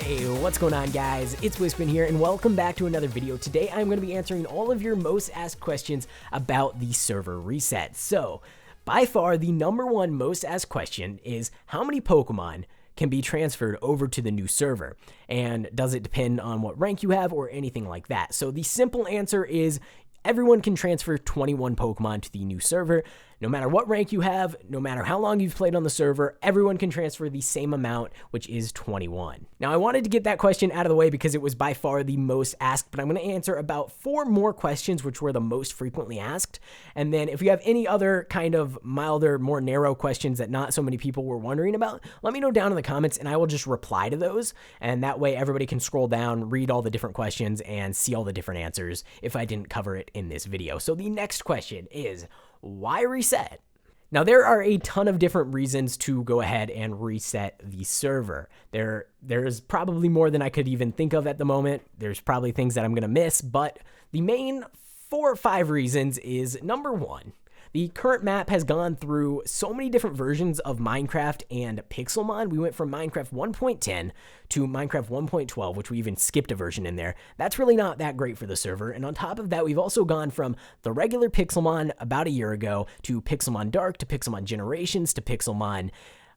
Hey, what's going on, guys? It's Wispin here, and welcome back to another video. Today, I'm going to be answering all of your most asked questions about the server reset. So, by far, the number one most asked question is how many Pokemon can be transferred over to the new server, and does it depend on what rank you have or anything like that? So, the simple answer is everyone can transfer 21 Pokemon to the new server. No matter what rank you have, no matter how long you've played on the server, everyone can transfer the same amount, which is 21. Now, I wanted to get that question out of the way because it was by far the most asked, but I'm going to answer about 4 more questions, which were the most frequently asked. And then if you have any other kind of milder, more narrow questions that not so many people were wondering about, let me know down in the comments and I will just reply to those. And that way everybody can scroll down, read all the different questions, and see all the different answers if I didn't cover it in this video. So the next question is, why reset? Now, there are a ton of different reasons to go ahead and reset the server. There's probably more than I could even think of at the moment. There's probably things that I'm going to miss, but the main 4 or 5 reasons is, number 1, the current map has gone through so many different versions of Minecraft and Pixelmon. We went from Minecraft 1.10 to Minecraft 1.12, which we even skipped a version in there. That's really not that great for the server. And on top of that, we've also gone from the regular Pixelmon about a year ago to Pixelmon Dark to Pixelmon Generations to Pixelmon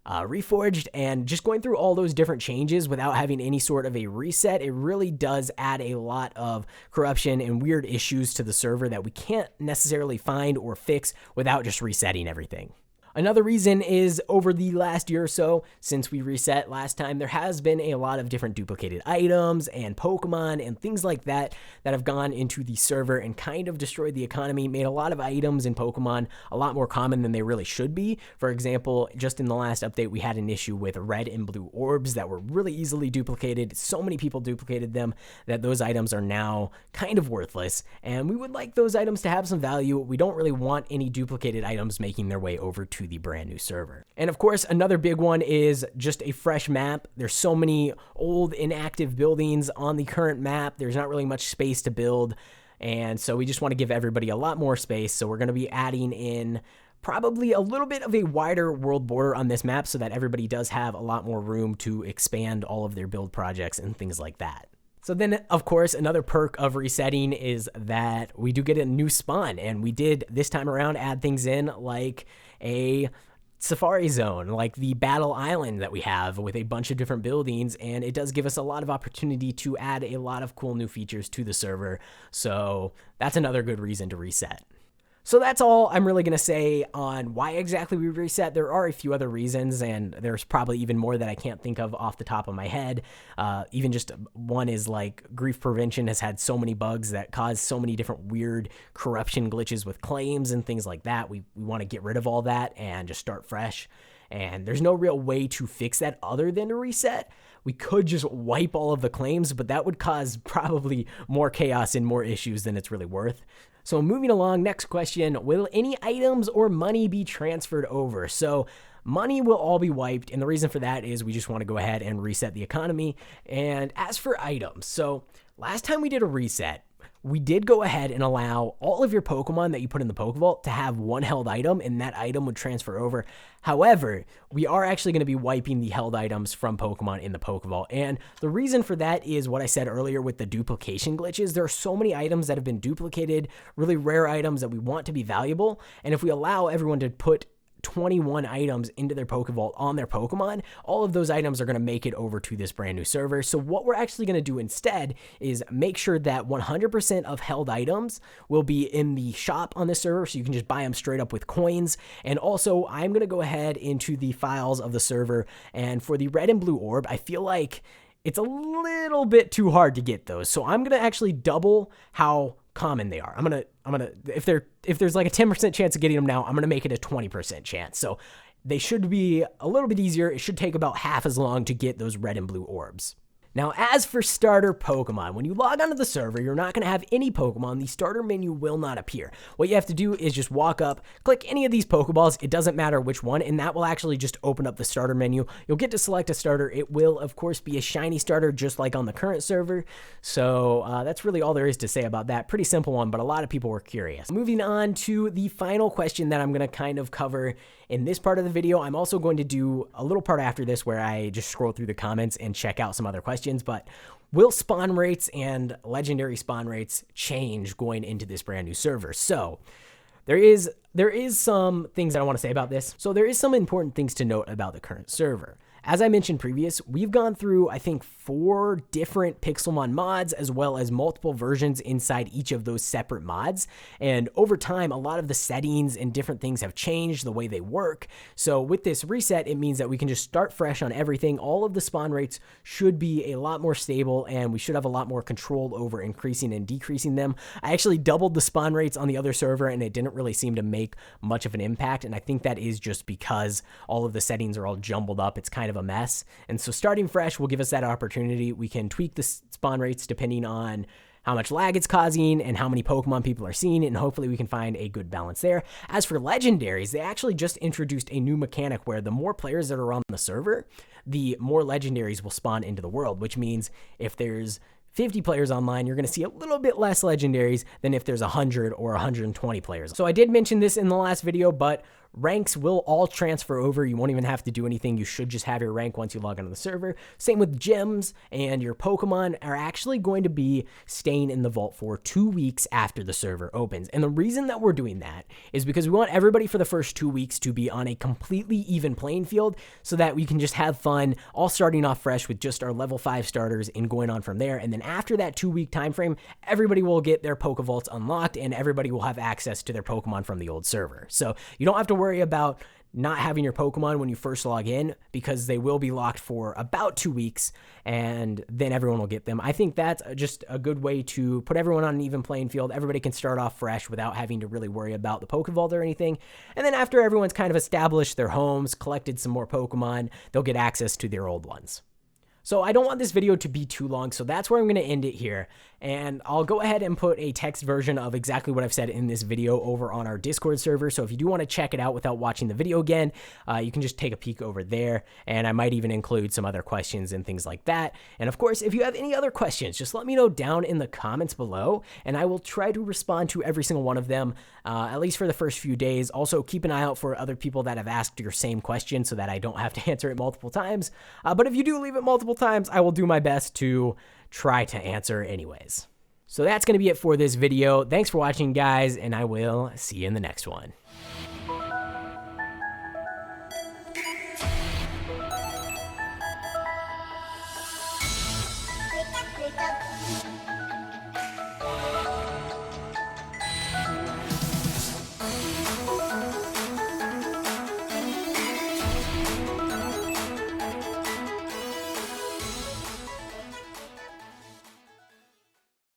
Reforged, and just going through all those different changes without having any sort of a reset, it really does add a lot of corruption and weird issues to the server that we can't necessarily find or fix without just resetting everything. Another reason is over the last year or so, since we reset last time, there has been a lot of different duplicated items and Pokemon and things like that that have gone into the server and kind of destroyed the economy, made a lot of items in Pokemon a lot more common than they really should be. For example, just in the last update, we had an issue with red and blue orbs that were really easily duplicated. So many people duplicated them that those items are now kind of worthless, and we would like those items to have some value. We don't really want any duplicated items making their way over to the brand new server. And of course, another big one is just a fresh map. There's so many old inactive buildings on the current map. There's not really much space to build, and so we just want to give everybody a lot more space. So we're going to be adding in probably a little bit of a wider world border on this map so that everybody does have a lot more room to expand all of their build projects and things like that. So then, of course, another perk of resetting is that we do get a new spawn, and we did this time around add things in like a safari zone, like the battle island that we have with a bunch of different buildings, and it does give us a lot of opportunity to add a lot of cool new features to the server. So that's another good reason to reset. So that's all I'm really going to say on why exactly we reset. There are a few other reasons, and there's probably even more that I can't think of off the top of my head. Even just one is like grief prevention has had so many bugs that cause so many different weird corruption glitches with claims and things like that. We want to get rid of all that and just start fresh. And there's no real way to fix that other than to reset. We could just wipe all of the claims, but that would cause probably more chaos and more issues than it's really worth. So moving along, next question, will any items or money be transferred over? So money will all be wiped, and the reason for that is we just want to go ahead and reset the economy. And as for items, so last time we did a reset, we did go ahead and allow all of your Pokemon that you put in the Pokevault to have one held item, and that item would transfer over. However, we are actually going to be wiping the held items from Pokemon in the Pokevault, and the reason for that is what I said earlier with the duplication glitches. There are so many items that have been duplicated, really rare items that we want to be valuable, and if we allow everyone to put 21 items into their Pokevault on their Pokemon, all of those items are going to make it over to this brand new server. So what we're actually going to do instead is make sure that 100% of held items will be in the shop on this server, so you can just buy them straight up with coins. And also, I'm going to go ahead into the files of the server, and for the red and blue orb, I feel like it's a little bit too hard to get those. So I'm going to actually double how common they are. I'm gonna if there's like a 10% chance of getting them now, I'm gonna make it a 20% chance. So they should be a little bit easier. It should take about half as long to get those red and blue orbs. Now, as for starter Pokemon, when you log onto the server, you're not going to have any Pokemon. The starter menu will not appear. What you have to do is just walk up, click any of these Pokeballs. It doesn't matter which one, and that will actually just open up the starter menu. You'll get to select a starter. It will, of course, be a shiny starter, just like on the current server. So that's really all there is to say about that. Pretty simple one, but a lot of people were curious. Moving on to the final question that I'm going to kind of cover in this part of the video. I'm also going to do a little part after this where I just scroll through the comments and check out some other questions. questions, but will spawn rates and legendary spawn rates change going into this brand new server? So there is some things that I want to say about this. So there is some important things to note about the current server. As I mentioned previous, we've gone through, I think, 4 different Pixelmon mods, as well as multiple versions inside each of those separate mods. And over time, a lot of the settings and different things have changed the way they work. So with this reset, it means that we can just start fresh on everything. All of the spawn rates should be a lot more stable, and we should have a lot more control over increasing and decreasing them. I actually doubled the spawn rates on the other server, and it didn't really seem to make much of an impact. And I think that is just because all of the settings are all jumbled up. It's kind of a mess. And so starting fresh will give us that opportunity. We can tweak the spawn rates depending on how much lag it's causing and how many Pokemon people are seeing, and hopefully we can find a good balance there. As for legendaries, they actually just introduced a new mechanic where the more players that are on the server, the more legendaries will spawn into the world, which means if there's 50 players online, you're going to see a little bit less legendaries than if there's 100 or 120 players. So I did mention this in the last video, but ranks will all transfer over. You won't even have to do anything. You should just have your rank once you log onto the server. Same with gems, and your Pokemon are actually going to be staying in the vault for 2 weeks after the server opens. And the reason that we're doing that is because we want everybody for the first 2 weeks to be on a completely even playing field so that we can just have fun, all starting off fresh with just our level 5 starters and going on from there. And then after that 2-week time frame, everybody will get their Pokevaults unlocked and everybody will have access to their Pokemon from the old server. So you don't have to worry about not having your Pokemon when you first log in, because they will be locked for about 2 weeks and then everyone will get them. I think that's just a good way to put everyone on an even playing field. Everybody can start off fresh without having to really worry about the Pokevault or anything. And then after everyone's kind of established their homes, collected some more Pokemon, they'll get access to their old ones. So I don't want this video to be too long, so that's where I'm going to end it here. And I'll go ahead and put a text version of exactly what I've said in this video over on our Discord server. So if you do want to check it out without watching the video again, you can just take a peek over there. And I might even include some other questions and things like that. And of course, if you have any other questions, just let me know down in the comments below, and I will try to respond to every single one of them, at least for the first few days. Also, keep an eye out for other people that have asked your same question so that I don't have to answer it multiple times. But if you do leave it multiple times, I will do my best to try to answer anyways. So that's going to be it for this video. Thanks for watching, guys, and I will see you in the next one.